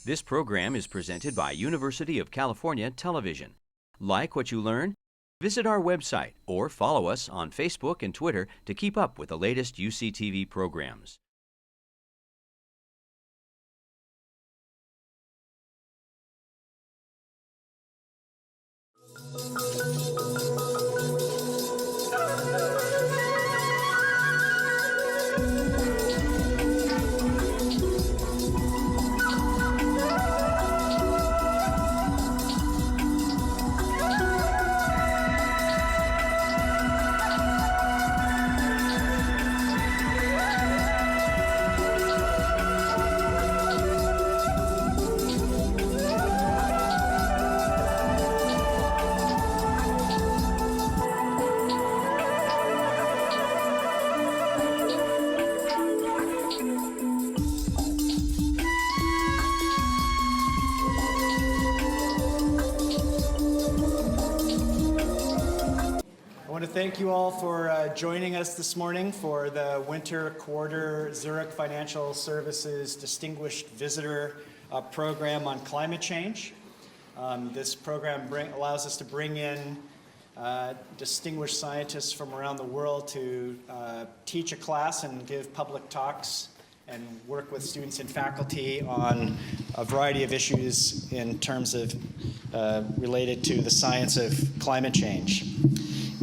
This program is presented by University of California Television. Like what you learn? Visit our website or follow us on Facebook and Twitter to keep up with the latest UCTV programs. Thank you all for joining us this morning for the Winter Quarter Zurich Financial Services Distinguished Visitor Program on Climate Change. This program allows us to bring in distinguished scientists from around the world to teach a class and give public talks and work with students and faculty on a variety of issues in terms of related to the science of climate change.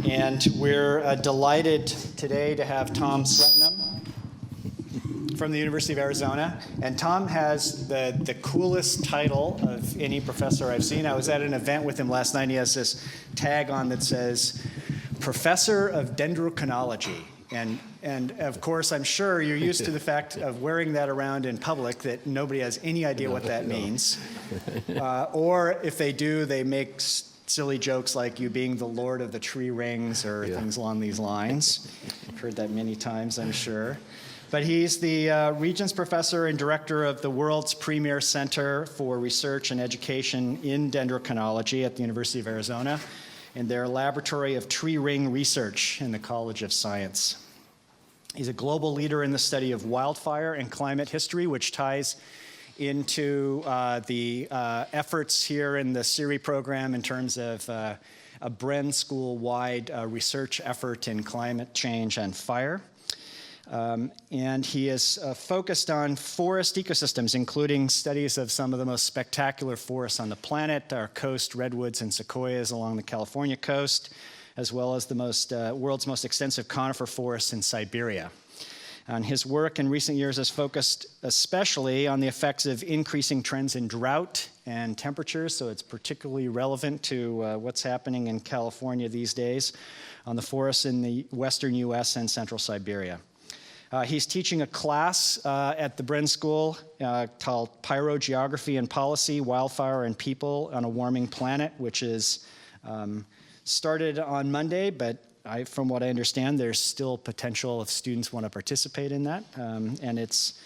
And we're delighted today to have Tom Srettenham from the University of Arizona. And Tom has the coolest title of any professor I've seen. I was at an event with him last night, and he has this tag on that says, Professor of Dendrochronology. And of course, I'm sure you're used to the fact of wearing that around in public, that nobody has any idea what that means. Or if they do, they make silly jokes like you being the Lord of the Tree Rings or things along these lines. I've heard that many times, I'm sure. But he's the Regents Professor and Director of the world's premier Center for Research and Education in Dendrochronology at the University of Arizona, and their Laboratory of Tree Ring Research in the College of Science. He's a global leader in the study of wildfire and climate history, which ties into the efforts here in the CIRI program in terms of a Bren School-wide research effort in climate change and fire. And he is focused on forest ecosystems, including studies of some of the most spectacular forests on the planet, our coast redwoods and sequoias along the California coast, as well as the world's most extensive conifer forests in Siberia. And his work in recent years has focused especially on the effects of increasing trends in drought and temperatures, so it's particularly relevant to what's happening in California these days on the forests in the western US and central Siberia. He's teaching a class at the Bren School called Pyrogeography and Policy, Wildfire and People on a Warming Planet, which is started on Monday, but from what I understand, there's still potential if students want to participate in that. And it's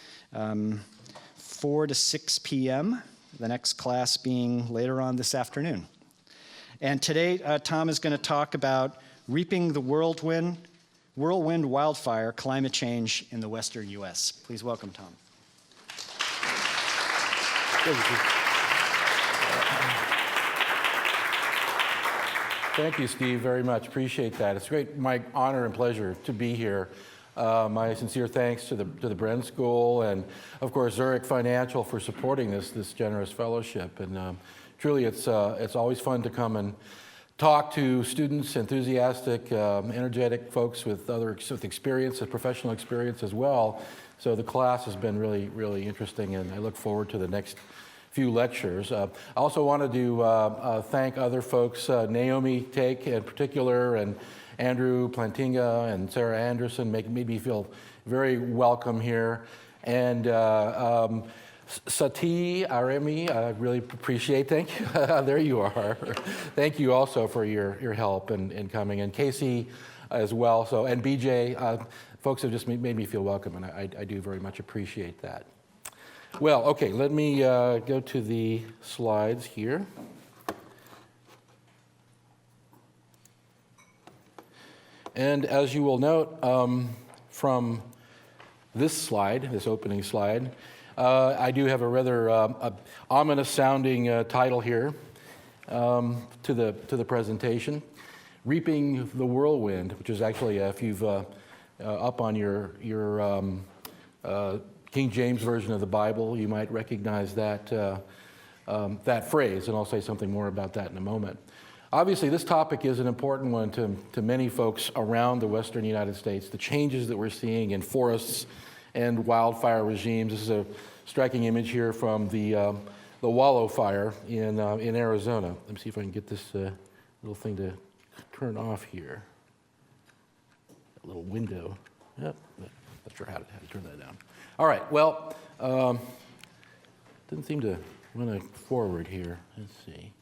4 to 6 p.m., the next class being later on this afternoon. And today, Tom is going to talk about reaping the whirlwind wildfire climate change in the western U.S. Please welcome Tom. Thank you, Steve, very much. Appreciate that. It's great, my honor and pleasure to be here. My sincere thanks to the Bren School and, of course, Zurich Financial for supporting this generous fellowship. And truly, it's always fun to come and talk to students, enthusiastic, energetic folks with experience, professional experience as well. So the class has been really, really interesting, and I look forward to the next few lectures. I also wanted to thank other folks, Naomi Take in particular, and Andrew Plantinga and Sarah Anderson made me feel very welcome here. And Sati Aremi, I really appreciate, thank you. There you are. Thank you also for your help in coming. And Casey as well, and BJ, folks have just made me feel welcome, and I do very much appreciate that. Well, okay, let me go to the slides here. And as you will note from this slide, this opening slide, I do have a rather ominous-sounding title here to the presentation, Reaping the Whirlwind, which is actually, if you've up on your King James Version of the Bible, you might recognize that phrase, and I'll say something more about that in a moment. Obviously, this topic is an important one to many folks around the western United States, the changes that we're seeing in forests and wildfire regimes. This is a striking image here from the Wallow Fire in Arizona. Let me see if I can get this little thing to turn off here. That little window. Yep, not sure how to turn that down. All right, well, didn't seem to run forward here. Let's see.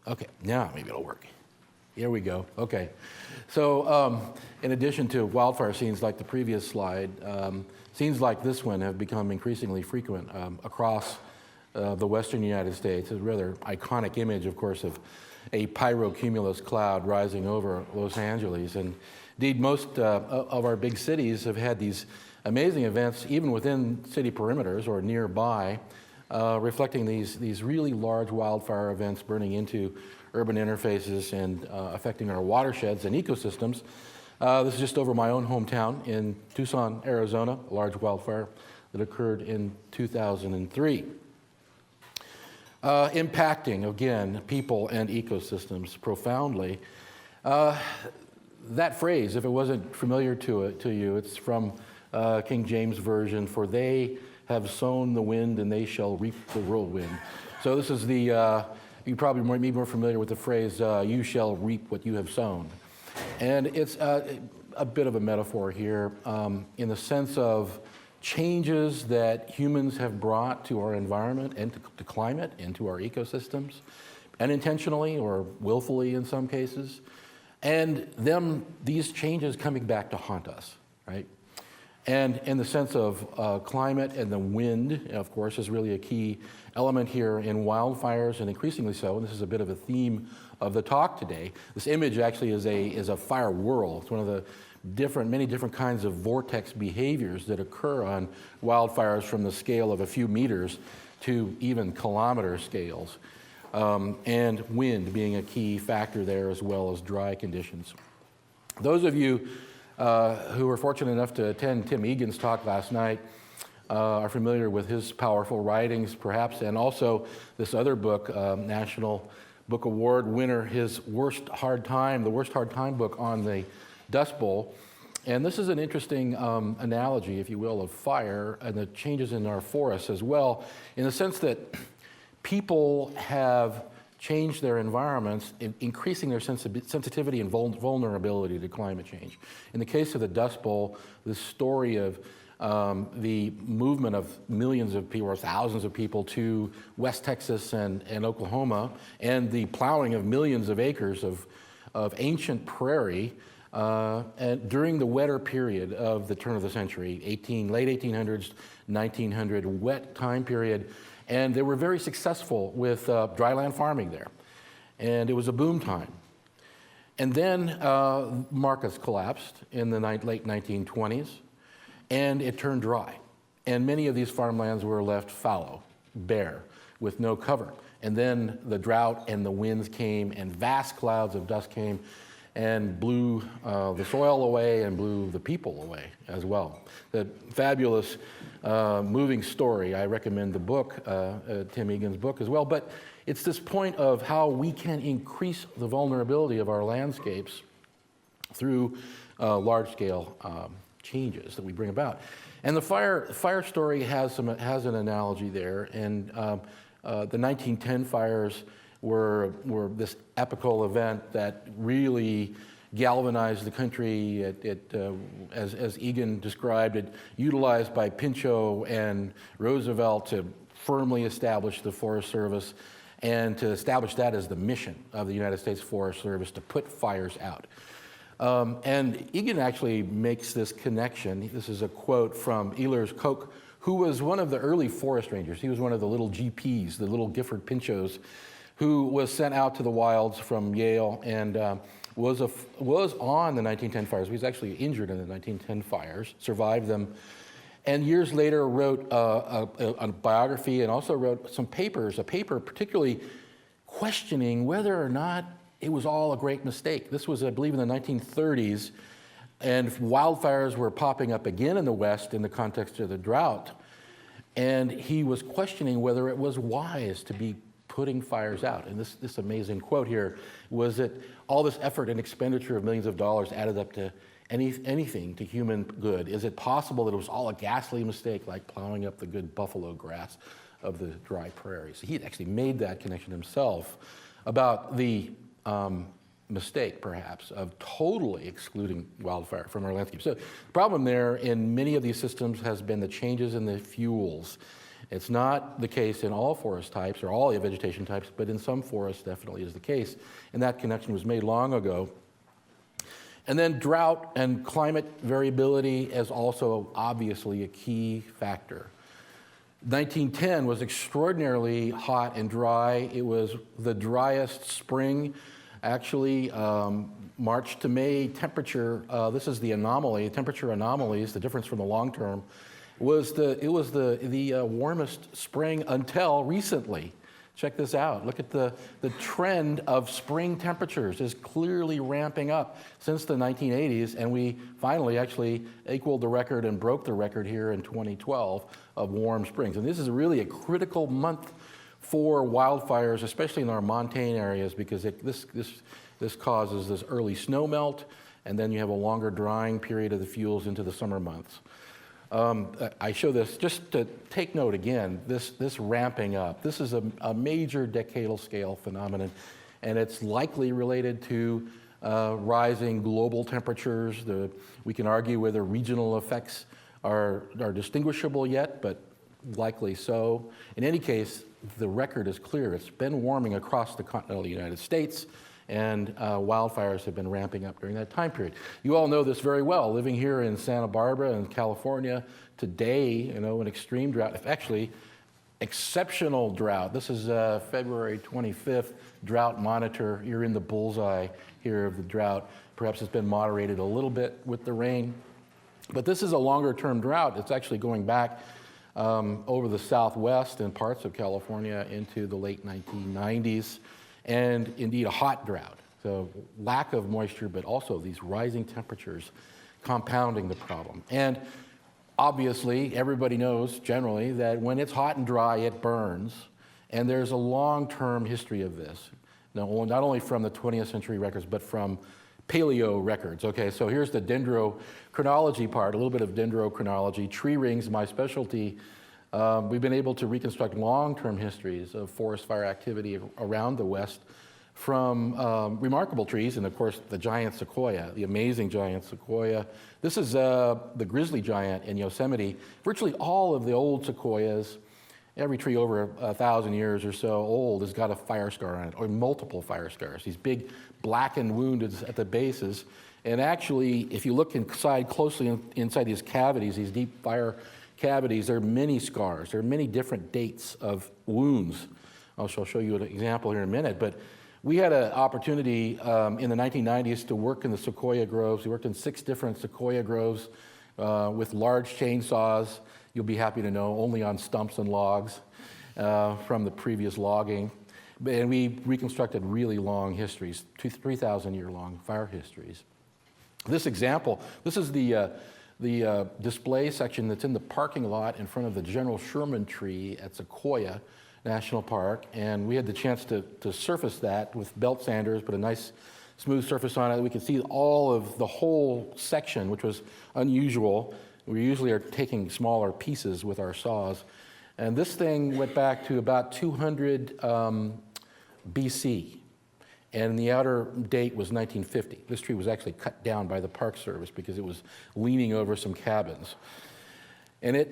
Okay, now maybe it'll work. Here we go. Okay. So in addition to wildfire scenes like the previous slide, scenes like this one have become increasingly frequent across the western United States. It's a rather iconic image, of course, of a pyrocumulus cloud rising over Los Angeles. And indeed, most of our big cities have had these amazing events, even within city perimeters or nearby, reflecting these really large wildfire events burning into urban interfaces and affecting our watersheds and ecosystems. This is just over my own hometown in Tucson, Arizona, a large wildfire that occurred in 2003. Impacting, again, people and ecosystems profoundly. That phrase, if it wasn't familiar to you, it's from King James Version, for they have sown the wind and they shall reap the whirlwind. So this is you probably might be more familiar with the phrase, you shall reap what you have sown. And it's a bit of a metaphor here in the sense of changes that humans have brought to our environment and to climate and to our ecosystems, unintentionally or willfully in some cases, and these changes coming back to haunt us, right? And in the sense of climate and the wind, of course, is really a key element here in wildfires, and increasingly so, and this is a bit of a theme of the talk today. This image actually is a fire whirl. It's one of the many different kinds of vortex behaviors that occur on wildfires from the scale of a few meters to even kilometer scales, and wind being a key factor there, as well as dry conditions. Those of you who were fortunate enough to attend Tim Egan's talk last night are familiar with his powerful writings, perhaps, and also this other book, National Book Award winner, his the Worst Hard Time book on the Dust Bowl. And this is an interesting analogy, if you will, of fire and the changes in our forests as well, in the sense that people have changed their environments, increasing their sensitivity and vulnerability to climate change. In the case of the Dust Bowl, the story of the movement of millions of people or thousands of people to West Texas and Oklahoma, and the plowing of millions of acres of ancient prairie and during the wetter period of the turn of the century, late 1800s, 1900, wet time period. And they were very successful with dryland farming there. And it was a boom time. And then markets collapsed in the late 1920s, and it turned dry. And many of these farmlands were left fallow, bare, with no cover. And then the drought and the winds came, and vast clouds of dust came and blew the soil away and blew the people away as well. The fabulous, moving story. I recommend the book, Tim Egan's book as well. But it's this point of how we can increase the vulnerability of our landscapes through large-scale changes that we bring about. And the fire story has an analogy there. And the 1910 fires were this epical event that really galvanized the country. As Egan described it, utilized by Pinchot and Roosevelt to firmly establish the Forest Service and to establish that as the mission of the United States Forest Service, to put fires out. And Egan actually makes this connection. This is a quote from Ehlers Koch, who was one of the early forest rangers. He was one of the little GPs, the little Gifford Pinchots, who was sent out to the wilds from Yale and was on the 1910 fires. He was actually injured in the 1910 fires, survived them, and years later wrote a biography and also wrote some papers, a paper particularly questioning whether or not it was all a great mistake. This was, I believe, in the 1930s, and wildfires were popping up again in the West in the context of the drought. And he was questioning whether it was wise to be putting fires out. And this amazing quote here was that all this effort and expenditure of millions of dollars added up to anything to human good. Is it possible that it was all a ghastly mistake, like plowing up the good buffalo grass of the dry prairies? He had actually made that connection himself about the mistake, perhaps, of totally excluding wildfire from our landscape. So the problem there in many of these systems has been the changes in the fuels. It's not the case in all forest types or all vegetation types, but in some forests definitely is the case. And that connection was made long ago. And then drought and climate variability is also obviously a key factor. 1910 was extraordinarily hot and dry. It was the driest spring, actually. March to May temperature, this is the anomaly, temperature anomalies, the difference from the long term, it was the warmest spring until recently. Check this out. Look at the trend of spring temperatures is clearly ramping up since the 1980s, and we finally actually equaled the record and broke the record here in 2012 of warm springs. And this is really a critical month for wildfires, especially in our montane areas, because this causes this early snow melt, and then you have a longer drying period of the fuels into the summer months. I show this just to take note again, this ramping up. This is a major decadal scale phenomenon, and it's likely related to rising global temperatures. We can argue whether regional effects are distinguishable yet, but likely so. In any case, the record is clear. It's been warming across the continental United States, and wildfires have been ramping up during that time period. You all know this very well, living here in Santa Barbara in California today, an extreme drought, actually exceptional drought. This is February 25th drought monitor. You're in the bullseye here of the drought. Perhaps it's been moderated a little bit with the rain, but this is a longer term drought. It's actually going back over the Southwest and parts of California into the late 1990s. And indeed a hot drought. So lack of moisture, but also these rising temperatures compounding the problem. And obviously, everybody knows generally that when it's hot and dry, it burns. And there's a long-term history of this. Not only from the 20th century records, but from paleo records. Okay, so here's the dendrochronology part, a little bit of dendrochronology. Tree rings, my specialty. We've been able to reconstruct long-term histories of forest fire activity around the West from remarkable trees, and of course the giant sequoia, the amazing giant sequoia. This is the grizzly giant in Yosemite. Virtually all of the old sequoias, every tree over 1,000 years or so old has got a fire scar on it, or multiple fire scars, these big blackened wounds at the bases. And actually, if you look closely inside these cavities, these deep fire cavities, there are many scars. There are many different dates of wounds. I'll show you an example here in a minute. But we had an opportunity in the 1990s to work in the sequoia groves. We worked in 6 different sequoia groves with large chainsaws. You'll be happy to know, only on stumps and logs from the previous logging. And we reconstructed really long histories, 3,000-year long fire histories. This example, this is the display section that's in the parking lot in front of the General Sherman tree at Sequoia National Park, and we had the chance to surface that with belt sanders, put a nice smooth surface on it. We could see all of the whole section, which was unusual. We usually are taking smaller pieces with our saws, and this thing went back to about 200 BC. And the outer date was 1950. This tree was actually cut down by the Park Service because it was leaning over some cabins. And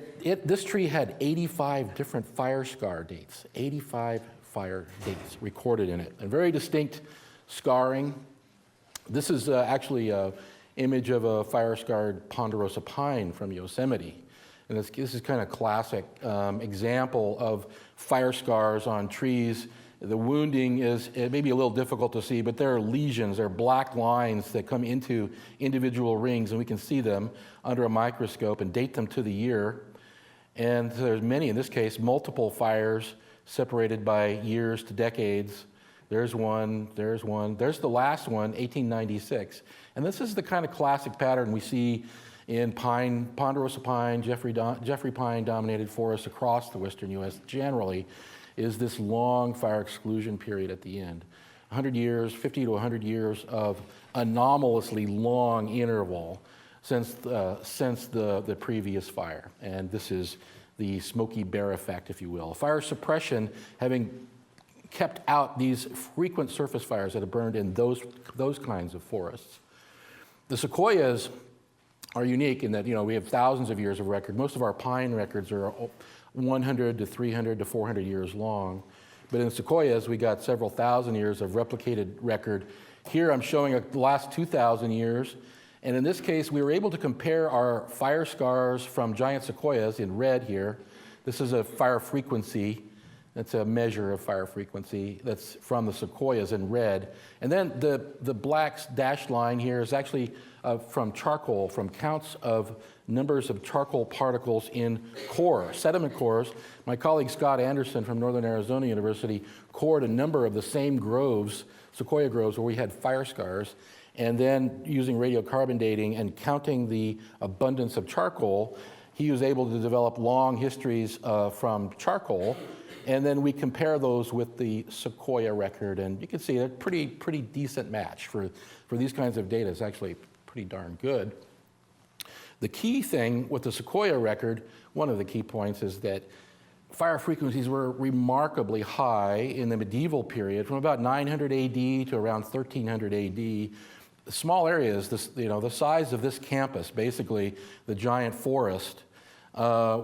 this tree had 85 different fire scar dates, 85 fire dates recorded in it, and very distinct scarring. This is actually an image of a fire-scarred Ponderosa pine from Yosemite. And this is kind of classic example of fire scars on trees The wounding is, it may be a little difficult to see, but there are lesions, there are black lines that come into individual rings, and we can see them under a microscope and date them to the year. And there's many, in this case, multiple fires separated by years to decades. There's one, there's the last one, 1896. And this is the kind of classic pattern we see in pine, Ponderosa pine, Jeffrey pine dominated forests across the western U.S. generally, is this long fire exclusion period at the end. 100 years, 50 to 100 years of anomalously long interval since the previous fire. And this is the Smokey Bear effect, if you will. Fire suppression having kept out these frequent surface fires that have burned in those kinds of forests. The sequoias are unique in that, we have thousands of years of record. Most of our pine records are 100 to 300 to 400 years long. But in sequoias, we got several thousand years of replicated record. Here I'm showing the last 2,000 years. And in this case, we were able to compare our fire scars from giant sequoias in red here. This is a fire frequency. That's a measure of fire frequency that's from the sequoias in red. And then the black dashed line here is actually from charcoal, from counts of numbers of charcoal particles in core, sediment cores. My colleague Scott Anderson from Northern Arizona University cored a number of the same groves, sequoia groves, where we had fire scars. And then using radiocarbon dating and counting the abundance of charcoal, he was able to develop long histories from charcoal. And then we compare those with the sequoia record, and you can see a pretty decent match for these kinds of data. It's actually pretty darn good. The key thing with the sequoia record, one of the key points, is that fire frequencies were remarkably high in the medieval period, from about 900 AD to around 1300 AD. Small areas, the size of this campus, basically the giant forest,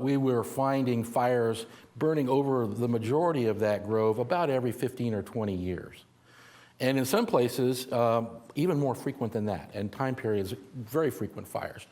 we were finding fires burning over the majority of that grove about every 15 or 20 years. And in some places, even more frequent than that, and time periods, very frequent fires.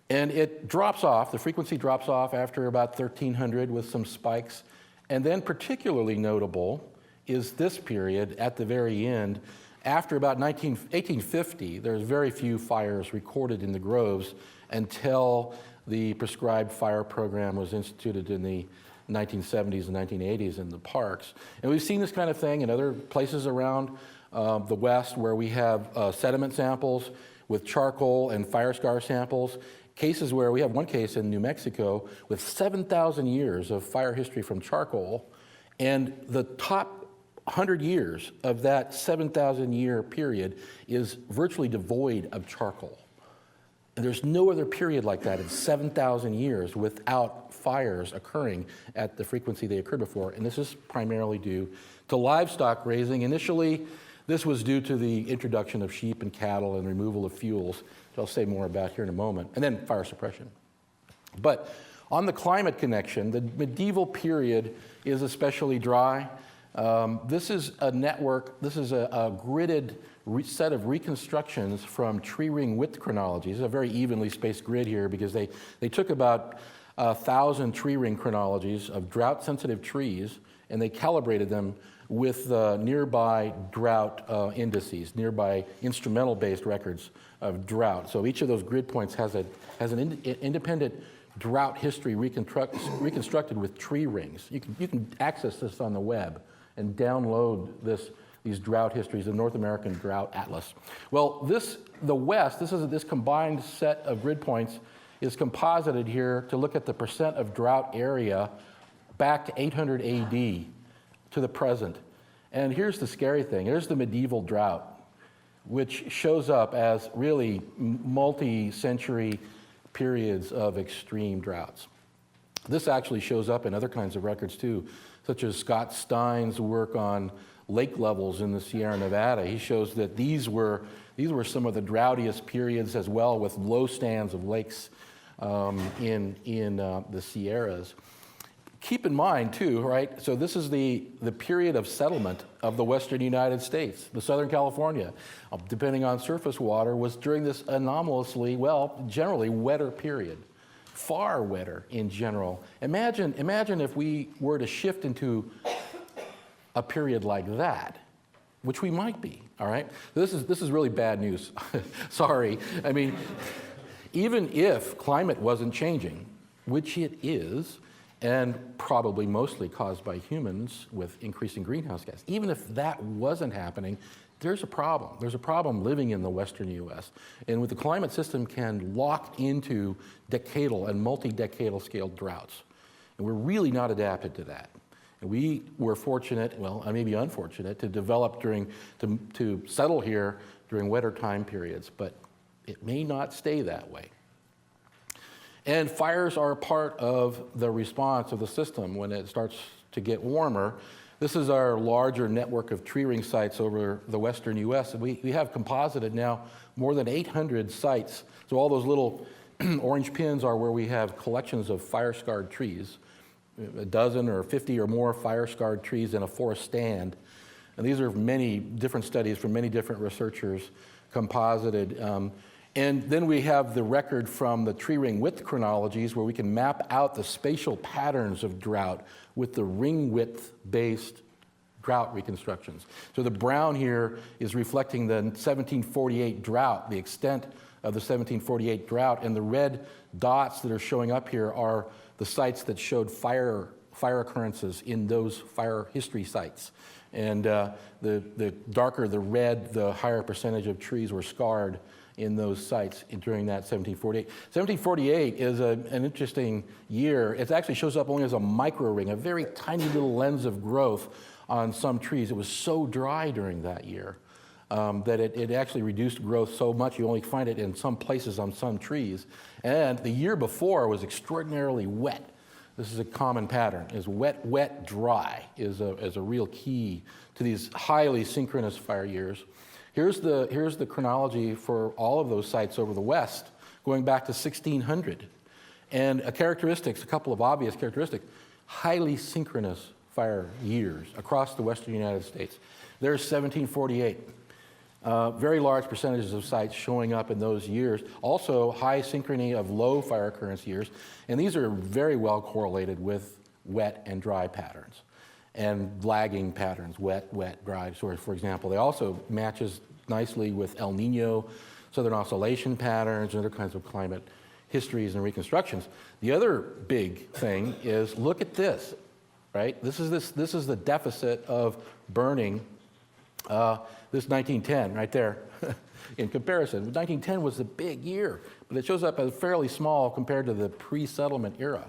And it drops off, the frequency drops off after about 1300 with some spikes. And then particularly notable is this period at the very end. After about 1850, there's very few fires recorded in the groves until the prescribed fire program was instituted in the 1970s and 1980s in the parks. And we've seen this kind of thing in other places around the West where we have sediment samples with charcoal and fire scar samples. Cases where we have one case in New Mexico with 7,000 years of fire history from charcoal, and the top 100 years of that 7,000 year period is virtually devoid of charcoal. And there's no other period like that in 7,000 years without fires occurring at the frequency they occurred before. And this is primarily due to livestock grazing. Initially, this was due to the introduction of sheep and cattle and removal of fuels, which I'll say more about here in a moment, and then fire suppression. But on the climate connection, the medieval period is especially dry. This is a network, this is a gridded set of reconstructions from tree ring width chronologies. It's a very evenly spaced grid here because they took about 1,000 tree ring chronologies of drought-sensitive trees, and they calibrated them with nearby drought indices, nearby instrumental-based records of drought. So each of those grid points has an independent drought history reconstructed with tree rings. You can access this on the web and download these drought histories, the North American Drought Atlas. Well, the West, this combined set of grid points is composited here to look at the percent of drought area back to 800 AD to the present. And here's the scary thing. Here's the medieval drought, which shows up as really multi-century periods of extreme droughts. This actually shows up in other kinds of records too, such as Scott Stein's work on lake levels in the Sierra Nevada. He shows that these were some of the droughtiest periods as well, with low stands of lakes in the Sierras. Keep in mind too, right, so this is the period of settlement of the western United States. The Southern California, depending on surface water, was during this anomalously, well, generally wetter period. Far wetter in general. Imagine if we were to shift into a period like that, which we might be, all right? This is really bad news. Sorry. I mean, even if climate wasn't changing, which it is, and probably mostly caused by humans with increasing greenhouse gas, even if that wasn't happening, there's a problem. There's a problem living in the western U.S. And with the climate system can lock into decadal and multi-decadal scale droughts. And we're really not adapted to that. And we were fortunate, well, I may be unfortunate, to develop to settle here during wetter time periods, but it may not stay that way. And fires are a part of the response of the system when it starts to get warmer. This is our larger network of tree ring sites over the western U.S. And we have composited now more than 800 sites. So all those little orange pins are where we have collections of fire-scarred trees, a dozen or 50 or more fire-scarred trees in a forest stand. And these are many different studies from many different researchers composited. And then we have the record from the tree ring width chronologies where we can map out the spatial patterns of drought with the ring width based drought reconstructions. So the brown here is reflecting the 1748 drought, the extent of the 1748 drought, and the red dots that are showing up here are the sites that showed fire occurrences in those fire history sites. And the darker the red, the higher percentage of trees were scarred in those sites during that 1748. 1748 is an interesting year. It actually shows up only as a micro ring, a very tiny little lens of growth on some trees. It was so dry during that year that it actually reduced growth so much you only find it in some places on some trees. And the year before was extraordinarily wet. This is a common pattern, is wet, wet, dry is a real key to these highly synchronous fire years. Here's the chronology for all of those sites over the west, going back to 1600. And a couple of obvious characteristics, highly synchronous fire years across the western United States. There's 1748. Very large percentages of sites showing up in those years. Also, high synchrony of low fire occurrence years. And these are very well correlated with wet and dry patterns and lagging patterns, wet, wet, dry. So, for example, they also matches nicely with El Nino, southern oscillation patterns, and other kinds of climate histories and reconstructions. The other big thing is, look at this, right? This is the deficit of burning. This 1910 right there in comparison. 1910 was the big year, but it shows up as fairly small compared to the pre-settlement era.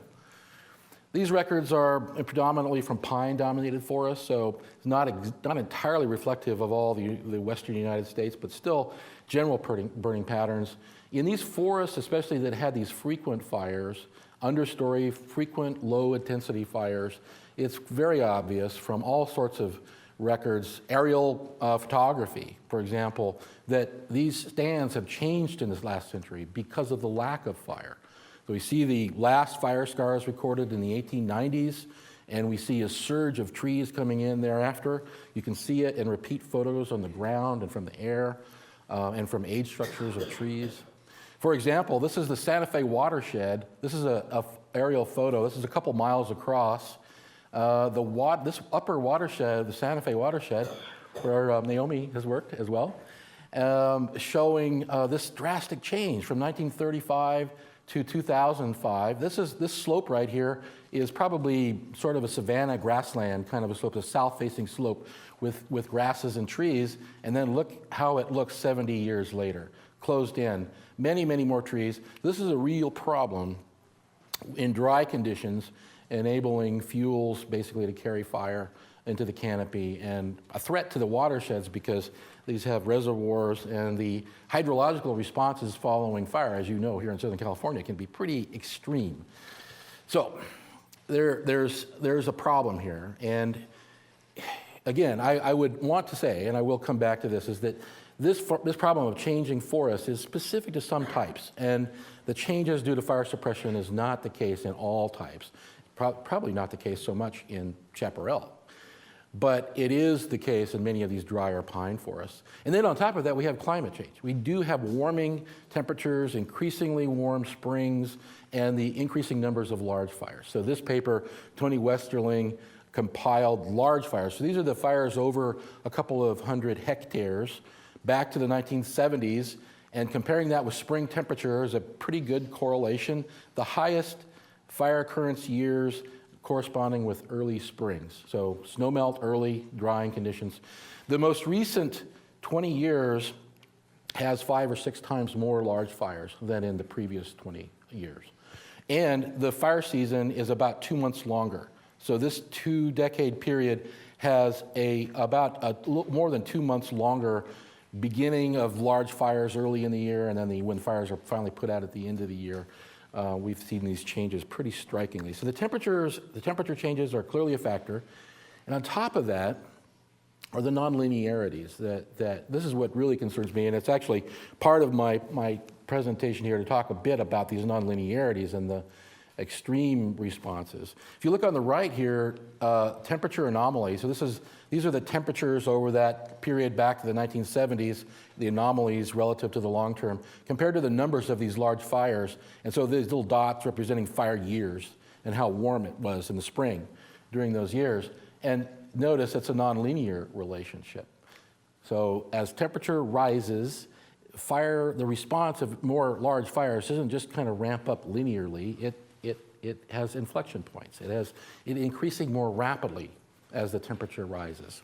These records are predominantly from pine-dominated forests, so it's not entirely reflective of all the western United States, but still general burning patterns. In these forests, especially that had these frequent fires, understory, frequent low-intensity fires, it's very obvious from all sorts of records, aerial photography, for example, that these stands have changed in this last century because of the lack of fire. So we see the last fire scars recorded in the 1890s, and we see a surge of trees coming in thereafter. You can see it in repeat photos on the ground and from the air, and from age structures of trees. For example, this is the Santa Fe watershed. This is an aerial photo. This is a couple miles across. This upper watershed, the Santa Fe watershed, where Naomi has worked as well, showing this drastic change from 1935 to 2005. This slope right here is probably sort of a savanna grassland kind of a slope, a south-facing slope with grasses and trees, and then look how it looks 70 years later, closed in. Many, many more trees. This is a real problem in dry conditions, enabling fuels basically to carry fire into the canopy, and a threat to the watersheds because these have reservoirs, and the hydrological responses following fire, as you know, here in Southern California, can be pretty extreme. So there's a problem here. And again, I would want to say, and I will come back to this, is that this problem of changing forests is specific to some types, and the changes due to fire suppression is not the case in all types. Probably not the case so much in chaparral. But it is the case in many of these drier pine forests. And then on top of that, we have climate change. We do have warming temperatures, increasingly warm springs, and the increasing numbers of large fires. So this paper, Tony Westerling compiled large fires. So these are the fires over a couple of hundred hectares back to the 1970s, and comparing that with spring temperature is a pretty good correlation. The highest fire occurrence years corresponding with early springs. So snowmelt, early drying conditions. The most recent 20 years has 5 or 6 times more large fires than in the previous 20 years. And the fire season is about 2 months longer. So this 2-decade period has about more than 2 months longer beginning of large fires early in the year, and then when fires are finally put out at the end of the year. We've seen these changes pretty strikingly. So the temperature changes are clearly a factor. And on top of that are the nonlinearities. That this is what really concerns me, and it's actually part of my presentation here to talk a bit about these nonlinearities and the extreme responses. If you look on the right here, temperature anomaly. So these are the temperatures over that period back to the 1970s, the anomalies relative to the long term, compared to the numbers of these large fires. And so these little dots representing fire years and how warm it was in the spring during those years. And notice it's a nonlinear relationship. So as temperature rises, the response of more large fires doesn't just kind of ramp up linearly. It has inflection points. It increasing more rapidly as the temperature rises.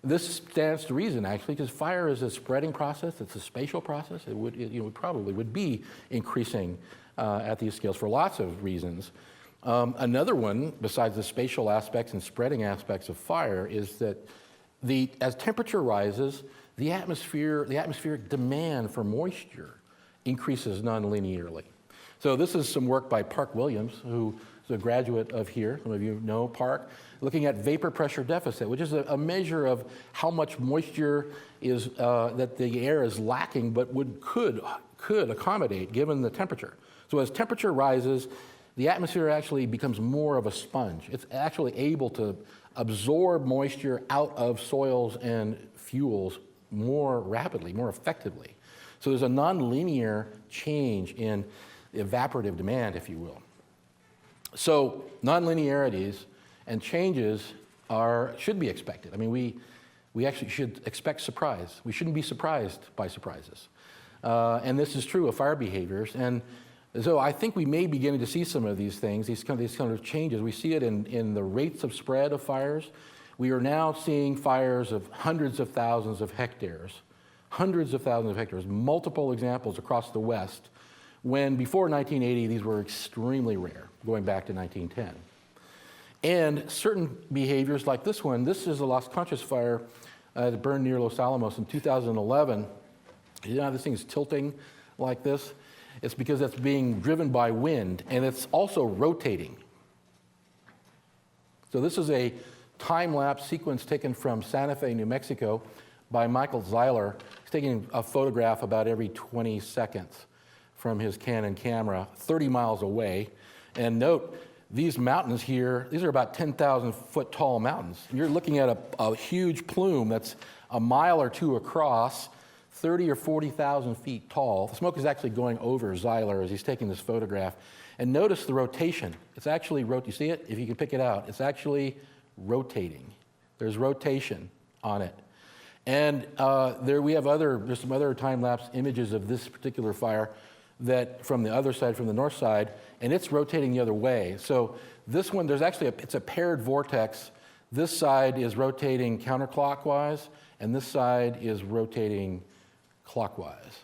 This stands to reason, actually, because fire is a spreading process. It's a spatial process. It probably would be increasing at these scales for lots of reasons. Another one, besides the spatial aspects and spreading aspects of fire, is that as temperature rises, the atmospheric demand for moisture increases nonlinearly. So this is some work by Park Williams, who is a graduate of here. Some of you know Park, looking at vapor pressure deficit, which is a measure of how much moisture is that the air is lacking, but could accommodate given the temperature. So as temperature rises, the atmosphere actually becomes more of a sponge. It's actually able to absorb moisture out of soils and fuels more rapidly, more effectively. So there's a nonlinear change in evaporative demand, if you will. So nonlinearities and changes should be expected. I mean, we actually should expect surprise. We shouldn't be surprised by surprises. And this is true of fire behaviors. And so I think we may be beginning to see some of these things, these kind of changes. We see it in the rates of spread of fires. We are now seeing fires of hundreds of thousands of hectares, multiple examples across the West, when before 1980, these were extremely rare, going back to 1910. And certain behaviors like this one, this is a Las Conchas fire that burned near Los Alamos in 2011. You know how this thing is tilting like this? It's because it's being driven by wind, and it's also rotating. So this is a time-lapse sequence taken from Santa Fe, New Mexico by Michael Zeiler. He's taking a photograph about every 20 seconds from his Canon camera, 30 miles away. And note, these mountains here, these are about 10,000 foot tall mountains. You're looking at a huge plume that's a mile or two across, 30 or 40,000 feet tall. The smoke is actually going over Zeiler as he's taking this photograph. And notice the rotation. It's actually, you see it? If you can pick it out, it's actually rotating. There's rotation on it. And there's some other time-lapse images of this particular fire that from the other side, from the north side, and it's rotating the other way. So this one, it's a paired vortex. This side is rotating counterclockwise, and this side is rotating clockwise.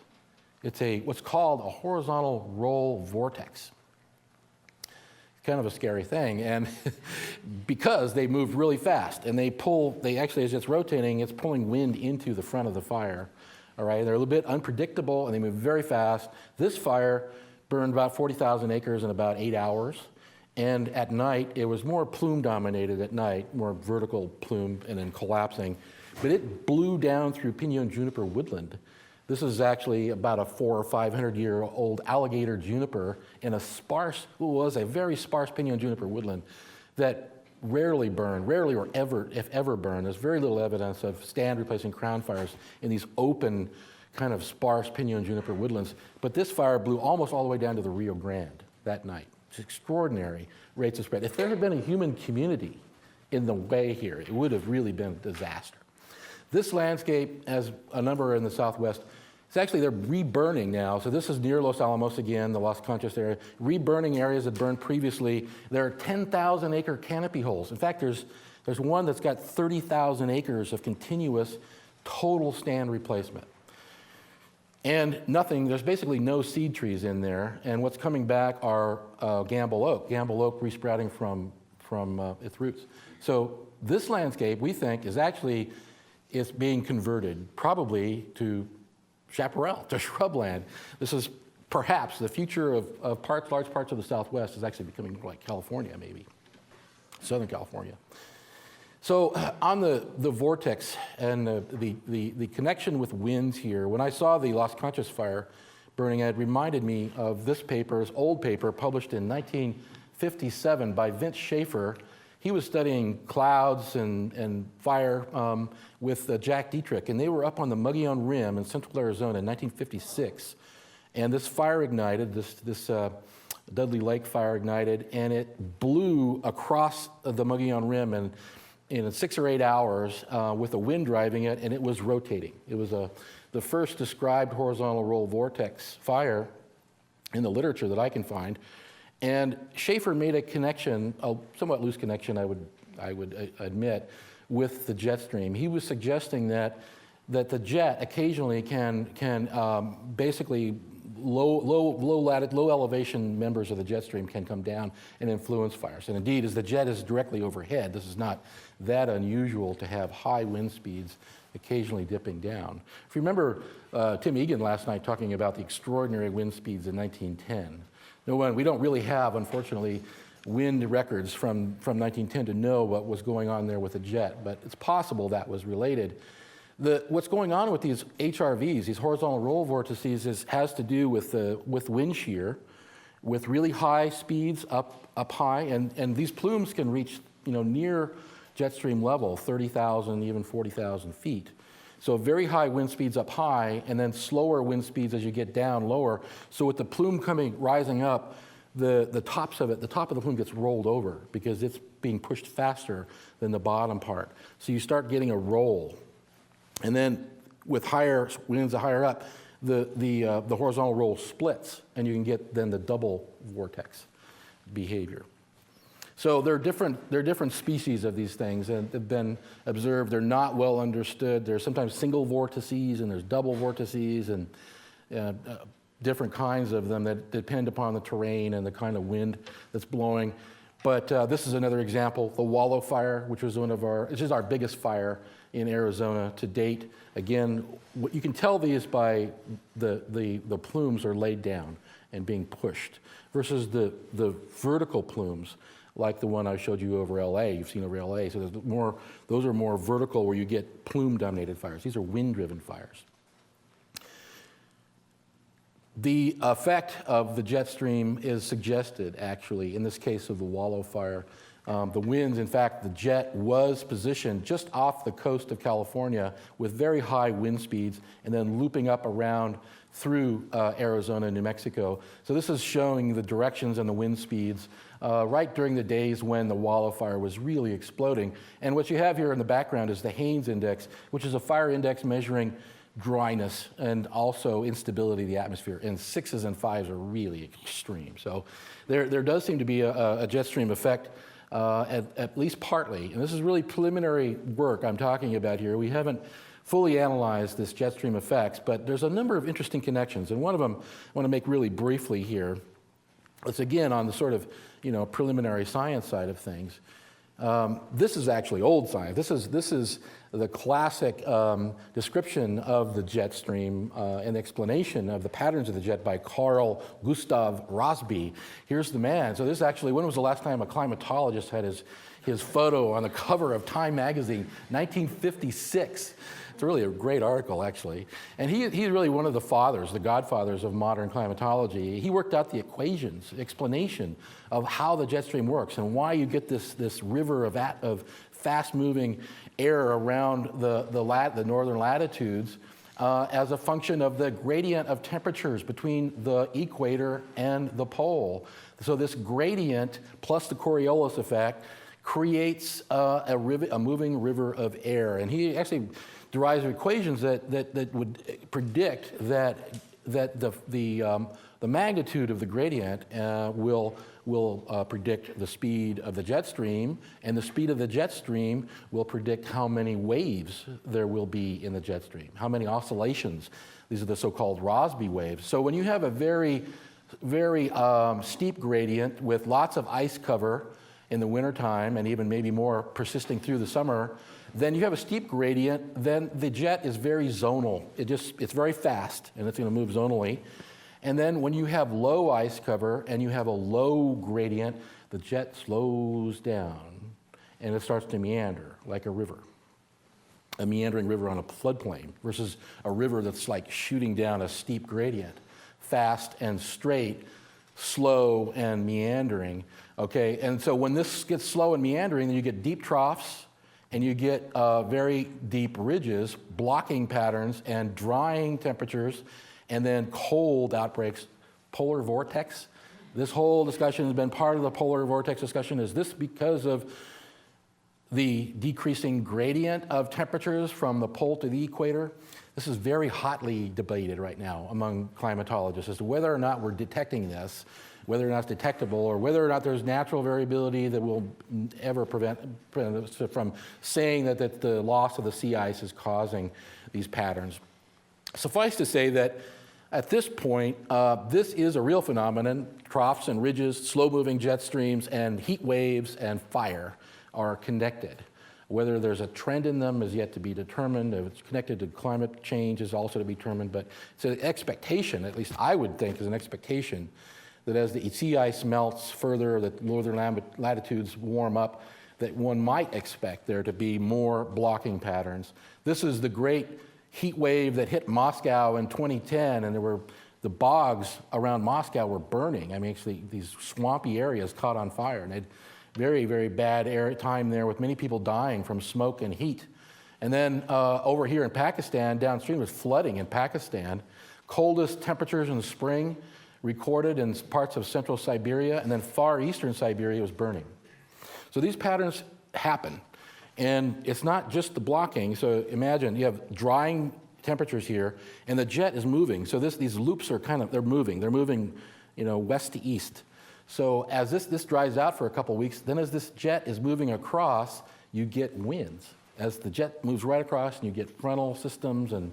It's what's called a horizontal roll vortex. It's kind of a scary thing, and because they move really fast, and as it's rotating, it's pulling wind into the front of the fire. All right, they're a little bit unpredictable, and they move very fast. This fire burned about 40,000 acres in about 8 hours, and at night, it was more plume-dominated at night, more vertical plume, and then collapsing. But it blew down through pinyon juniper woodland. This is actually about a 400 or 500-year-old alligator juniper in a very sparse pinyon juniper woodland that rarely or ever, if ever, burn. There's very little evidence of stand replacing crown fires in these open, kind of sparse pinyon juniper woodlands. But this fire blew almost all the way down to the Rio Grande that night. It's extraordinary rates of spread. If there had been a human community in the way here. It would have really been a disaster. This landscape, as a number in the southwest, it's actually, they're reburning now. So this is near Los Alamos again, the Las Conchas area. Reburning areas that burned previously. There are 10,000 acre canopy holes. In fact, there's one that's got 30,000 acres of continuous total stand replacement. And nothing, there's basically no seed trees in there. And what's coming back are Gamble oak resprouting from its roots. So this landscape, we think, is being converted probably to chaparral, to shrubland. This is perhaps the future of large parts of the Southwest is actually becoming more like California, maybe, Southern California. So on the vortex and the connection with winds here, when I saw the Las Conchas fire burning, it reminded me of this old paper published in 1957 by Vince Schaefer. He was studying clouds and fire with Jack Dietrich, and they were up on the Mogollon Rim in central Arizona in 1956. And this fire ignited, this Dudley Lake fire ignited, and it blew across the Mogollon Rim in 6 or 8 hours with the wind driving it, and it was rotating. It was the first described horizontal roll vortex fire in the literature that I can find. And Schaefer made a connection, a somewhat loose connection, I would admit, with the jet stream. He was suggesting that the jet occasionally can basically low elevation members of the jet stream can come down and influence fires. And indeed, as the jet is directly overhead, this is not that unusual to have high wind speeds occasionally dipping down. If you remember Tim Egan last night talking about the extraordinary wind speeds in 1910. We don't really have, unfortunately, wind records from 1910 to know what was going on there with the jet, but it's possible that was related. What's going on with these HRVs, these horizontal roll vortices, has to do with wind shear, with really high speeds up high, and these plumes can reach near jet stream level, 30,000, even 40,000 feet. So very high wind speeds up high, and then slower wind speeds as you get down lower. So with the plume rising up, the top of the plume gets rolled over because it's being pushed faster than the bottom part. So you start getting a roll. And then with higher winds higher up, the horizontal roll splits, and you can get then the double vortex behavior. So there are different species of these things and have been observed. They're not well understood. There's sometimes single vortices and there's double vortices and different kinds of them that depend upon the terrain and the kind of wind that's blowing. But this is another example, the Wallow Fire, which is our biggest fire in Arizona to date. Again, what you can tell these by the plumes are laid down and being pushed versus the vertical plumes, like the one I showed you over LA, you've seen over LA. So those are more vertical where you get plume-dominated fires. These are wind-driven fires. The effect of the jet stream is suggested, actually, in this case of the Wallow Fire. The winds, in fact, the jet was positioned just off the coast of California with very high wind speeds and then looping up around through Arizona and New Mexico. So this is showing the directions and the wind speeds right during the days when the Wallow Fire was really exploding. And what you have here in the background is the Haynes Index, which is a fire index measuring dryness and also instability of the atmosphere. And 6s and 5s are really extreme. So there does seem to be a jet stream effect, at least partly. And this is really preliminary work I'm talking about here. We haven't fully analyzed this jet stream effects, but there's a number of interesting connections. And one of them I want to make really briefly here. It's again on the sort of preliminary science side of things. This is actually old science. This is the classic description of the jet stream and explanation of the patterns of the jet by Carl Gustav Rosby. Here's the man. So this is actually, when was the last time a climatologist had his photo on the cover of Time magazine? 1956. It's really a great article, actually. And he's really one of the fathers, the godfathers of modern climatology. He worked out the equations, explanation of how the jet stream works and why you get this river of fast-moving air around the northern latitudes as a function of the gradient of temperatures between the equator and the pole. So this gradient plus the Coriolis effect creates a moving river of air. And he actually derives equations that would predict that the magnitude of the gradient will predict the speed of the jet stream, and the speed of the jet stream will predict how many waves there will be in the jet stream, how many oscillations. These are the so-called Rossby waves. So when you have a very steep gradient with lots of ice cover in the wintertime, and even maybe more persisting through the summer, then you have a steep gradient, then the jet is very zonal. It's very fast, and it's going to move zonally. And then when you have low ice cover and you have a low gradient, the jet slows down, and it starts to meander like a river. A meandering river on a floodplain versus a river that's like shooting down a steep gradient, fast and straight, slow and meandering. Okay, and so when this gets slow and meandering, then you get deep troughs, and you get very deep ridges, blocking patterns, and drying temperatures, and then cold outbreaks. Polar vortex. This whole discussion has been part of the polar vortex discussion. Is this because of the decreasing gradient of temperatures from the pole to the equator? This is very hotly debated right now among climatologists as to whether or not we're detecting this, whether or not it's detectable, or whether or not there's natural variability that will ever prevent us from saying that the loss of the sea ice is causing these patterns. Suffice to say that at this point, this is a real phenomenon. Troughs and ridges, slow-moving jet streams, and heat waves and fire are connected. Whether there's a trend in them is yet to be determined. If it's connected to climate change is also to be determined. But it's an expectation, at least I would think is an expectation, that as the sea ice melts further, that northern latitudes warm up, that one might expect there to be more blocking patterns. This is the great heat wave that hit Moscow in 2010, and the bogs around Moscow were burning. I mean, actually, these swampy areas caught on fire, and it had very, very bad time there with many people dying from smoke and heat. And then over here in Pakistan, downstream was flooding in Pakistan. Coldest temperatures in the spring recorded in parts of central Siberia, and then far eastern Siberia was burning. So these patterns happen. And it's not just the blocking. So imagine you have drying temperatures here, and the jet is moving. So these loops are they're moving. They're moving, west to east. So as this dries out for a couple of weeks, then as this jet is moving across, you get winds. As the jet moves right across, and you get frontal systems and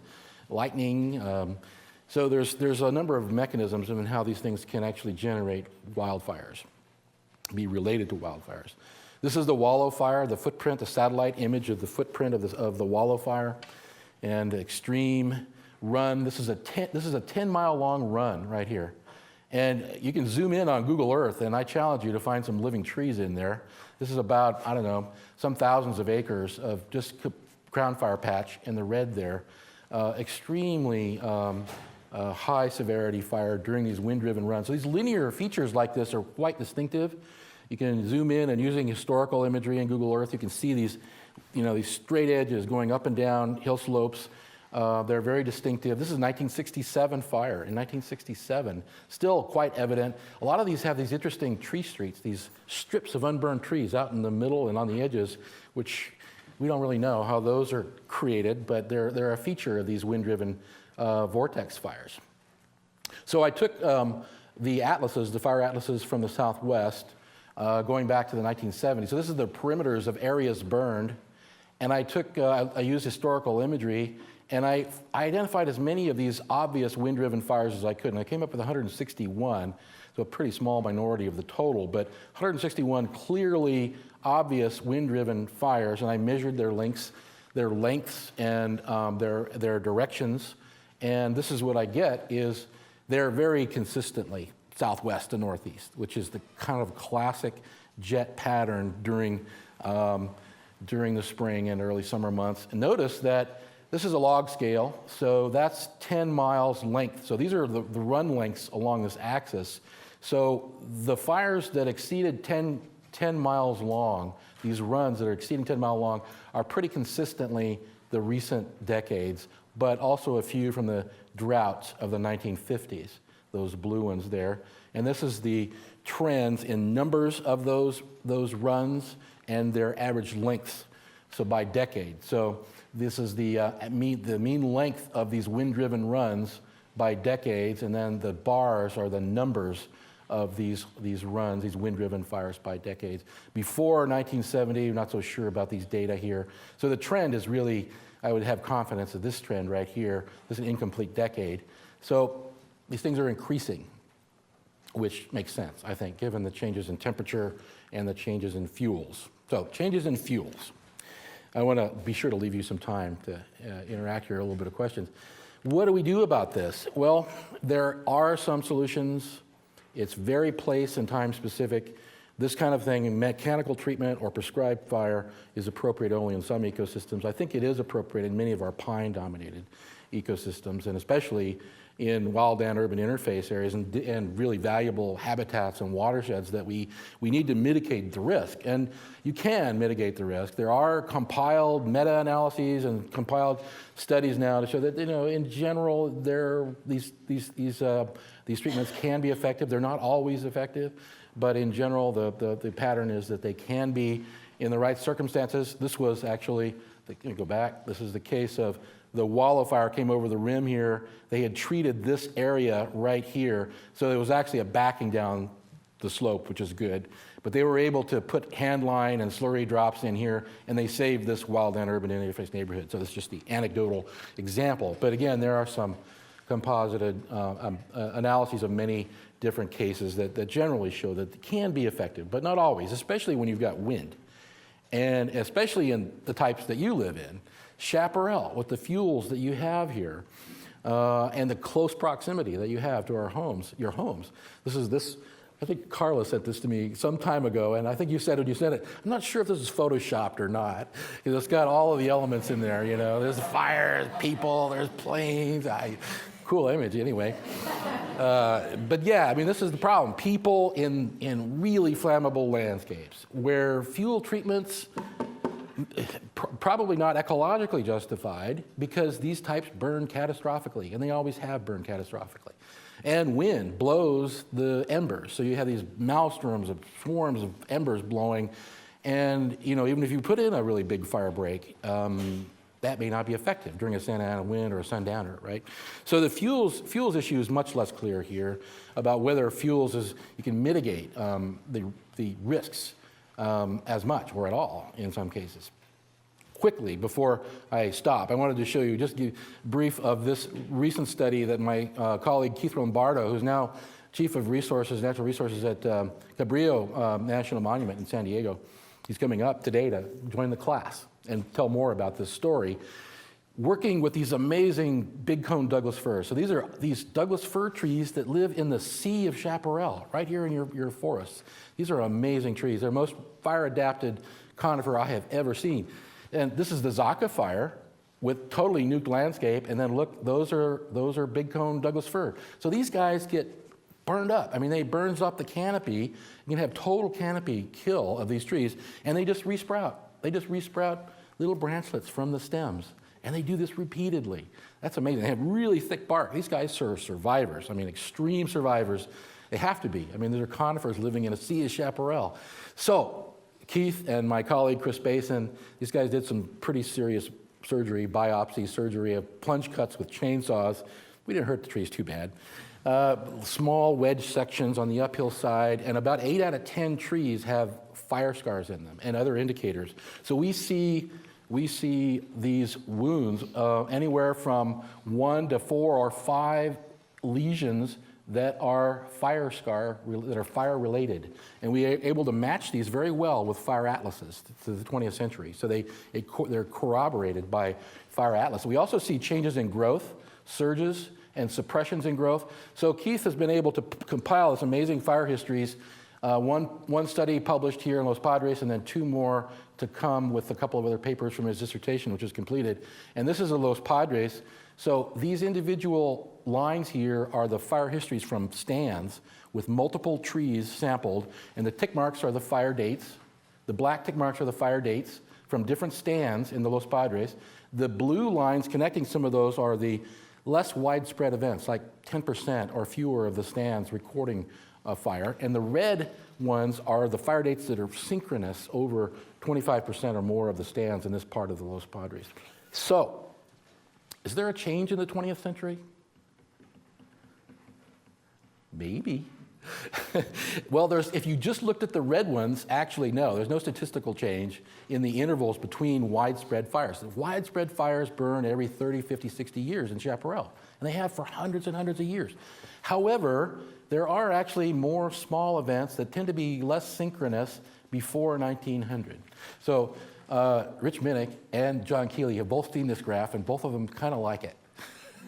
lightning. So there's a number of mechanisms in how these things can actually generate wildfires, be related to wildfires. This is the Wallow Fire, the footprint, the satellite image of the footprint of the Wallow Fire, and extreme run. This is a 10-mile long run right here. And you can zoom in on Google Earth, and I challenge you to find some living trees in there. This is about, I don't know, some thousands of acres of just ground fire patch in the red there. Extremely high severity fire during these wind-driven runs. So these linear features like this are quite distinctive. You can zoom in, and using historical imagery in Google Earth, you can see these straight edges going up and down hill slopes. They're very distinctive. This is 1967 fire. In 1967, still quite evident. A lot of these have these interesting tree streets, these strips of unburned trees out in the middle and on the edges, which we don't really know how those are created, but they're a feature of these wind-driven vortex fires. So I took the atlases, the fire atlases from the Southwest, going back to the 1970s. So this is the perimeters of areas burned, and I used historical imagery, and I identified as many of these obvious wind-driven fires as I could, and I came up with 161, so a pretty small minority of the total, but 161 clearly obvious wind-driven fires, and I measured their lengths and their directions, and this is what I get is they're very consistently southwest to northeast, which is the kind of classic jet pattern during the spring and early summer months. And notice that this is a log scale, so that's 10 miles length. So these are the run lengths along this axis. So the fires that exceeded 10 miles long, these runs that are exceeding 10 miles long, are pretty consistently the recent decades, but also a few from the droughts of the 1950s. those blue ones there. And this is the trends in numbers of those runs and their average lengths, so by decade. So this is the mean length of these wind-driven runs by decades, and then the bars are the numbers of these runs, these wind-driven fires by decades. Before 1970, we're not so sure about these data here. So the trend is really, I would have confidence that this trend right here, this is an incomplete decade. So these things are increasing, which makes sense, I think, given the changes in temperature and the changes in fuels. So changes in fuels. I want to be sure to leave you some time to interact here, a little bit of questions. What do we do about this? Well, there are some solutions. It's very place and time specific. This kind of thing, mechanical treatment or prescribed fire, is appropriate only in some ecosystems. I think it is appropriate in many of our pine-dominated ecosystems, and especially in wildland urban interface areas and really valuable habitats and watersheds that we need to mitigate the risk. And you can mitigate the risk. There are compiled meta-analyses and compiled studies now to show that, in general, these treatments can be effective. They're not always effective, but in general, the pattern is that they can be in the right circumstances. This was actually, go back, this is the case of the Wallow Fire came over the rim here. They had treated this area right here, so there was actually a backing down the slope, which is good. But they were able to put handline and slurry drops in here, and they saved this wildland urban interface neighborhood. So that's just the anecdotal example. But again, there are some composited analyses of many different cases that generally show that it can be effective, but not always, especially when you've got wind. And especially in the types that you live in. Chaparral, with the fuels that you have here, and the close proximity that you have to your homes. I think Carla sent this to me some time ago, and I think you said when you sent it, I'm not sure if this is photoshopped or not, because it's got all of the elements in there, There's fire, there's people, there's planes. Cool image anyway. But yeah, this is the problem. People in really flammable landscapes where fuel treatments probably not ecologically justified, because these types burn catastrophically, and they always have burned catastrophically. And wind blows the embers, so you have these maelstroms of swarms of embers blowing, and even if you put in a really big fire break, that may not be effective during a Santa Ana wind or a sundowner, right? So the fuels issue is much less clear here about whether you can mitigate the risks as much or at all in some cases. Quickly, before I stop, I wanted to show you, just give a brief of this recent study that my colleague Keith Lombardo, who's now Chief of Natural Resources at Cabrillo National Monument in San Diego, he's coming up today to join the class and tell more about this story, working with these amazing big cone Douglas firs. So these are these Douglas fir trees that live in the sea of chaparral, right here in your forests. These are amazing trees. They're the most fire-adapted conifer I have ever seen. And this is the Zaca fire with totally nuked landscape, and then look, those are big cone Douglas fir. So these guys get burned up. They burns up the canopy. You can have total canopy kill of these trees, and they just resprout. They just resprout little branchlets from the stems. And they do this repeatedly. That's amazing. They have really thick bark. These guys are survivors. Extreme survivors. They have to be. These are conifers living in a sea of chaparral. So Keith and my colleague Chris Basin, these guys did some pretty serious surgery, biopsy surgery of plunge cuts with chainsaws. We didn't hurt the trees too bad. Small wedge sections on the uphill side, and about 8 out of 10 trees have fire scars in them and other indicators. So we see these wounds anywhere from 1 to 4 or 5 lesions that are fire related, and we are able to match these very well with fire atlases to the 20th century. So they're corroborated by fire atlas. We also see changes in growth, surges, and suppressions in growth. So Keith has been able to compile this amazing fire histories. One study published here in Los Padres, and then 2 more to come with a couple of other papers from his dissertation, which is completed. And this is a Los Padres. So these individual lines here are the fire histories from stands with multiple trees sampled, and the tick marks are the fire dates. The black tick marks are the fire dates from different stands in the Los Padres. The blue lines connecting some of those are the less widespread events, like 10% or fewer of the stands recording a fire. And the red ones are the fire dates that are synchronous over 25% or more of the stands in this part of the Los Padres. So, is there a change in the 20th century? Maybe. Well, if you just looked at the red ones, actually, no, there's no statistical change in the intervals between widespread fires. Widespread fires burn every 30, 50, 60 years in Chaparral, and they have for hundreds and hundreds of years. However, there are actually more small events that tend to be less synchronous before 1900. So Rich Minnick and John Keeley have both seen this graph, and both of them kind of like it.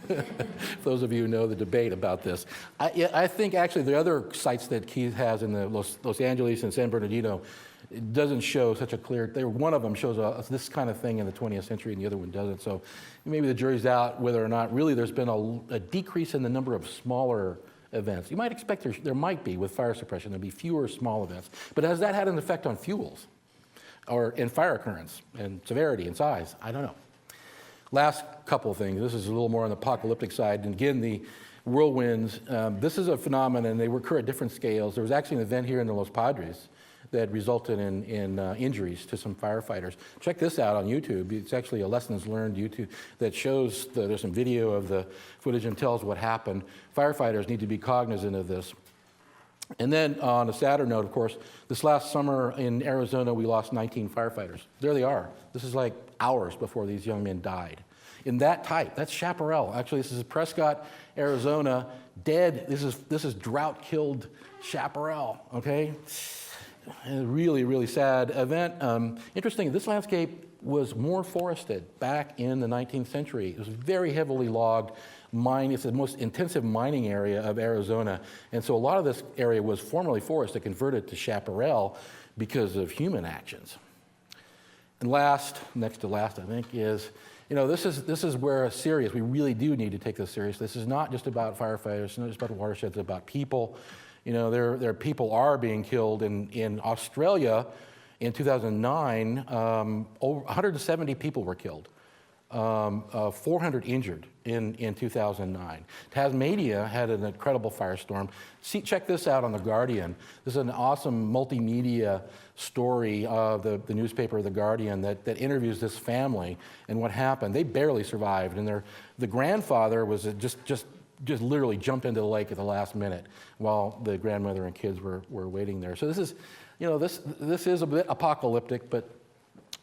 For those of you who know the debate about this. I think actually the other sites that Keith has in the Los Angeles and San Bernardino, it doesn't show such a clear, one of them shows this kind of thing in the 20th century and the other one doesn't. So maybe the jury's out whether or not really there's been a decrease in the number of smaller events. You might expect there might be with fire suppression, there'll be fewer small events. But has that had an effect on fuels or in fire occurrence and severity and size? I don't know. Last couple of things. This is a little more on the apocalyptic side. And again, the whirlwinds, this is a phenomenon, and they occur at different scales. There was actually an event here in the Los Padres that resulted in injuries to some firefighters. Check this out on YouTube. It's actually a lessons learned YouTube that shows, there's some video of the footage and tells what happened. Firefighters need to be cognizant of this. And then on a sadder note, of course, this last summer in Arizona, we lost 19 firefighters. There they are. This is like hours before these young men died. In that type, that's Chaparral. Actually, this is Prescott, Arizona, dead. This is drought-killed Chaparral, okay? A really, really sad event. Interesting, this landscape was more forested back in the 19th century. It was very heavily logged. It's the most intensive mining area of Arizona. And so a lot of this area was formerly forested, converted to chaparral because of human actions. And next to last, I think, is, this is where we really do need to take this seriously. This is not just about firefighters, it's not just about watersheds, it's about people. People are being killed in Australia. In 2009, over 170 people were killed. 400 injured in 2009. Tasmania had an incredible firestorm. Check this out on The Guardian. This is an awesome multimedia story of the newspaper The Guardian that interviews this family and what happened. They barely survived, and the grandfather was just literally jumped into the lake at the last minute while the grandmother and kids were waiting there. So this is, this is a bit apocalyptic, but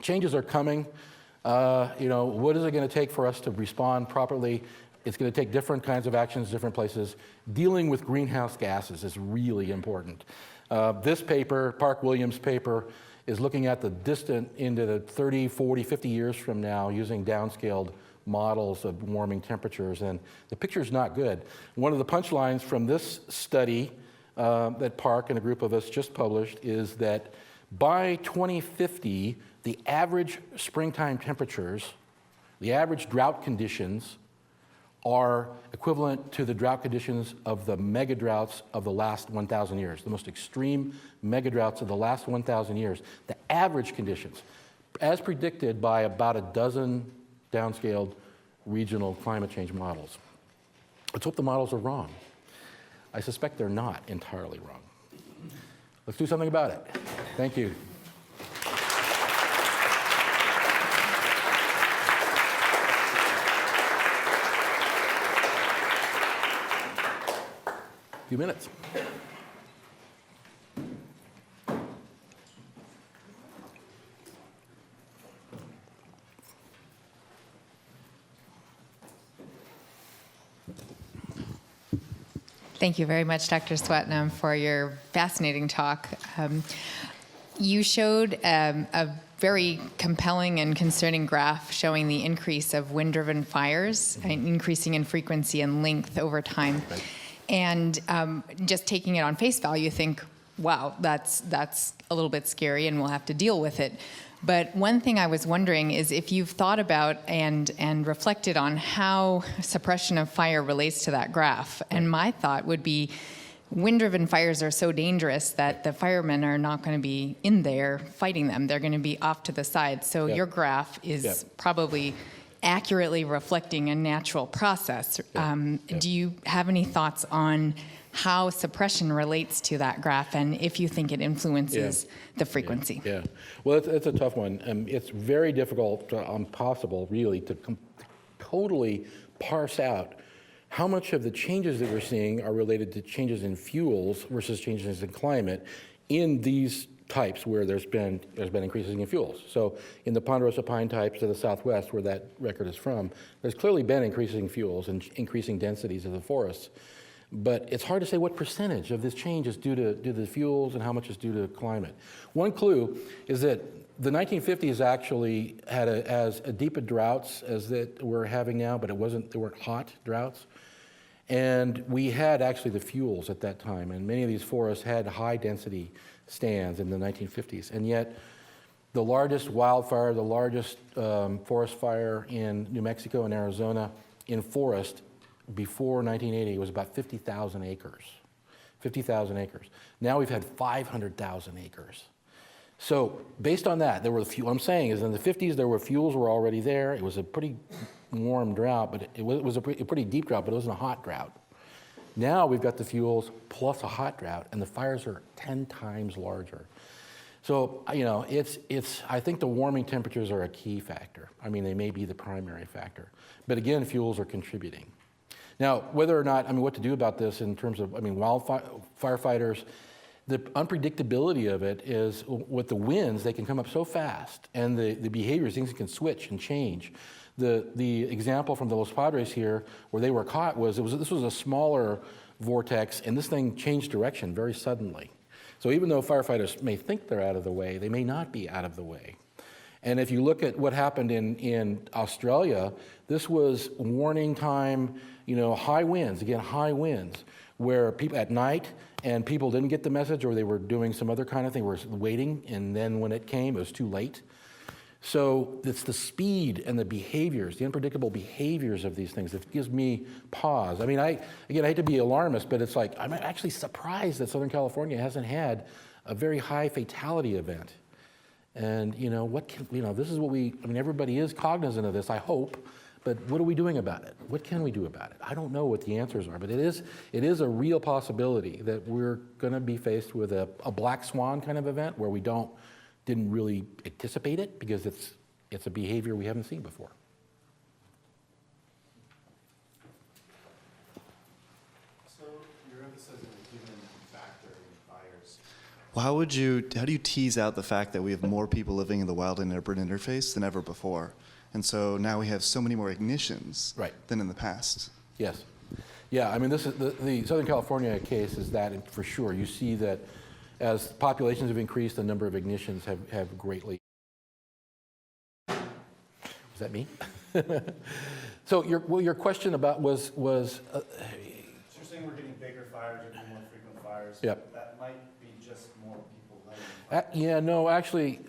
changes are coming. What is it going to take for us to respond properly? It's going to take different kinds of actions, different places. Dealing with greenhouse gases is really important. This paper, Park Williams' paper, is looking at the distant into the 30, 40, 50 years from now using downscaled models of warming temperatures, and the picture's not good. One of the punchlines from this study that Park and a group of us just published is that by 2050, the average springtime temperatures, the average drought conditions, are equivalent to the drought conditions of the mega droughts of the last 1,000 years, the most extreme mega droughts of the last 1,000 years. The average conditions, as predicted by about a dozen downscaled regional climate change models. Let's hope the models are wrong. I suspect they're not entirely wrong. Let's do something about it. Thank you. A few minutes. Thank you very much, Dr. Swetnam, for your fascinating talk. You showed a very compelling and concerning graph showing the increase of wind-driven fires, increasing in frequency and length over time. Right. And just taking it on face value, you think, wow, that's a little bit scary and we'll have to deal with it. But one thing I was wondering is if you've thought about and reflected on how suppression of fire relates to that graph. And my thought would be wind-driven fires are so dangerous that the firemen are not going to be in there fighting them. They're going to be off to the side. So your graph is probably accurately reflecting a natural process. Do you have any thoughts on how suppression relates to that graph, and if you think it influences the frequency? Yeah. Well, it's a tough one. It's very difficult, impossible, really, to totally parse out how much of the changes that we're seeing are related to changes in fuels versus changes in climate in these types where there's been increases in fuels. So in the Ponderosa pine types to the southwest, where that record is from, there's clearly been increasing fuels and increasing densities of the forests. But it's hard to say what percentage of this change is due to the fuels and how much is due to climate. One clue is that the 1950s actually had as deep a droughts as that we're having now, but they weren't hot droughts. And we had actually the fuels at that time, and many of these forests had high density stands in the 1950s. And yet the largest wildfire, the largest forest fire in New Mexico and Arizona in forest before 1980 was about 50,000 acres. 50,000 acres. Now we've had 500,000 acres. So based on that, there were what I'm saying is in the 50s, fuels were already there. It was a pretty warm drought, but it was a pretty deep drought, but it wasn't a hot drought. Now we've got the fuels plus a hot drought, and the fires are 10 times larger. So, I think the warming temperatures are a key factor. I mean, they may be the primary factor. But again, fuels are contributing. Now, whether or not, what to do about this in terms of, firefighters, the unpredictability of it is with the winds, they can come up so fast, and the behaviors, things can switch and change. The example from the Los Padres here, where they were caught, this was a smaller vortex, and this thing changed direction very suddenly. So even though firefighters may think they're out of the way, they may not be out of the way. And if you look at what happened in Australia, this was warning time, high winds, where people at night, and people didn't get the message, or they were doing some other kind of thing, were waiting, and then when it came, it was too late. So it's the speed and the behaviors, the unpredictable behaviors of these things that gives me pause. I hate to be alarmist, but it's like, I'm actually surprised that Southern California hasn't had a very high fatality event. And this is what everybody is cognizant of this, I hope, but what are we doing about it? What can we do about it? I don't know what the answers are, but it is a real possibility that we're gonna be faced with a black swan kind of event where we didn't really anticipate it because it's a behavior we haven't seen before. So you're emphasizing the human factor in fires. Well, how do you tease out the fact that we have more people living in the wild and urban interface than ever before? And so now we have so many more ignitions than in the past. Yes. Yeah, this is the Southern California case is that for sure. You see that as populations have increased, the number of ignitions have greatly. Is that me? So your question about was. So you're saying we're getting bigger fires, we're getting more frequent fires. Yep. That might be just more people lighting. Yeah, no, actually,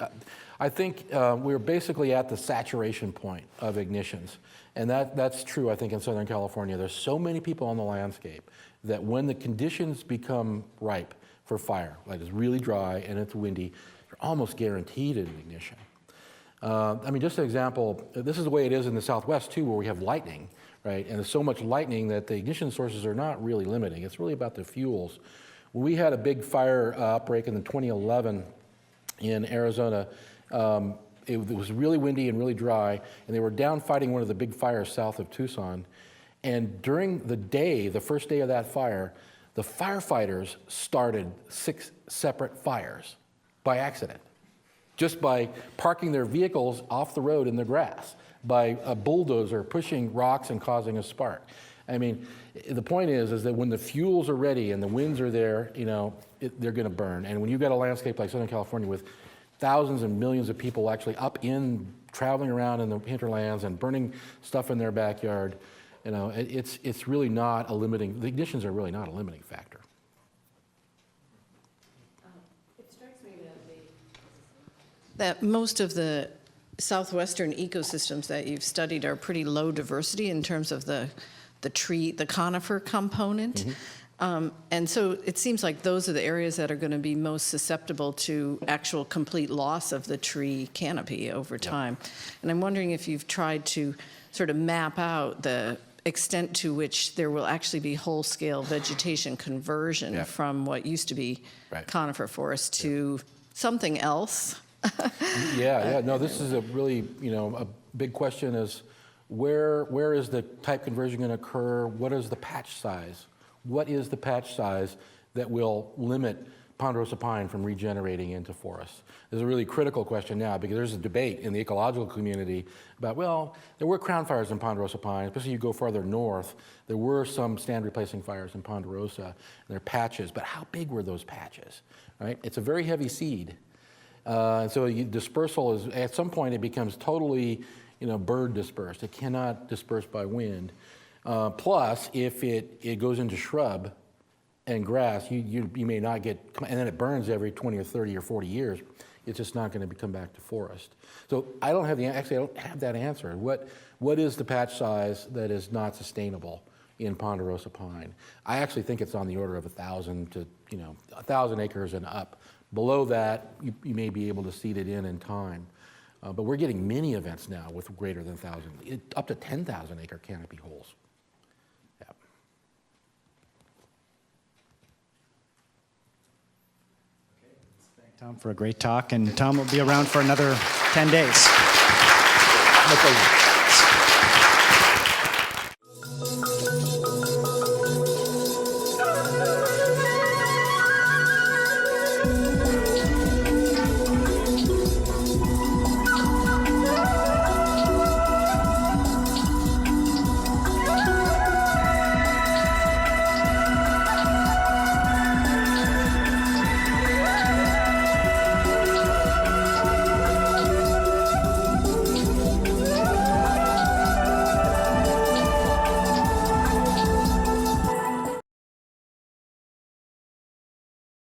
I think we're basically at the saturation point of ignitions. And that's true, I think, in Southern California. There's so many people on the landscape that when the conditions become ripe for fire, like it's really dry and it's windy, you're almost guaranteed an ignition. Just an example, this is the way it is in the Southwest too, where we have lightning, right? And there's so much lightning that the ignition sources are not really limiting. It's really about the fuels. When we had a big fire outbreak in 2011 in Arizona, it was really windy and really dry, and they were down fighting one of the big fires south of Tucson. And during the day, the first day of that fire, the firefighters started 6 separate fires by accident, just by parking their vehicles off the road in the grass, by a bulldozer pushing rocks and causing a spark. The point is that when the fuels are ready and the winds are there, they're going to burn. And when you've got a landscape like Southern California with thousands and millions of people actually traveling around in the hinterlands and burning stuff in their backyard, it's really not the ignitions are really not a limiting factor. It strikes me that most of the southwestern ecosystems that you've studied are pretty low diversity in terms of the conifer component. And so it seems like those are the areas that are going to be most susceptible to actual complete loss of the tree canopy over time. And I'm wondering if you've tried to sort of map out the extent to which there will actually be whole-scale vegetation conversion from what used to be conifer forest to something else. No, this is a really, a big question is where is the type conversion going to occur? What is the patch size? What is the patch size that will limit Ponderosa pine from regenerating into forests? This is a really critical question now because there's a debate in the ecological community about, well, there were crown fires in Ponderosa pine, especially you go farther north. There were some stand replacing fires in Ponderosa, and they're patches, but how big were those patches, right? It's a very heavy seed. And so dispersal is, at some point it becomes totally, bird dispersed. It cannot disperse by wind. Plus, if it goes into shrub and grass, you may not get, and then it burns every 20 or 30 or 40 years, it's just not going to come back to forest. So I don't have I don't have that answer. What is the patch size that is not sustainable in Ponderosa pine? I actually think it's on the order of 1,000 to 1,000 acres and up. Below that, you may be able to seed it in time. But we're getting many events now with greater than 1,000, up to 10,000 acre canopy holes. Tom for a great talk, and Tom will be around for another 10 days. My pleasure.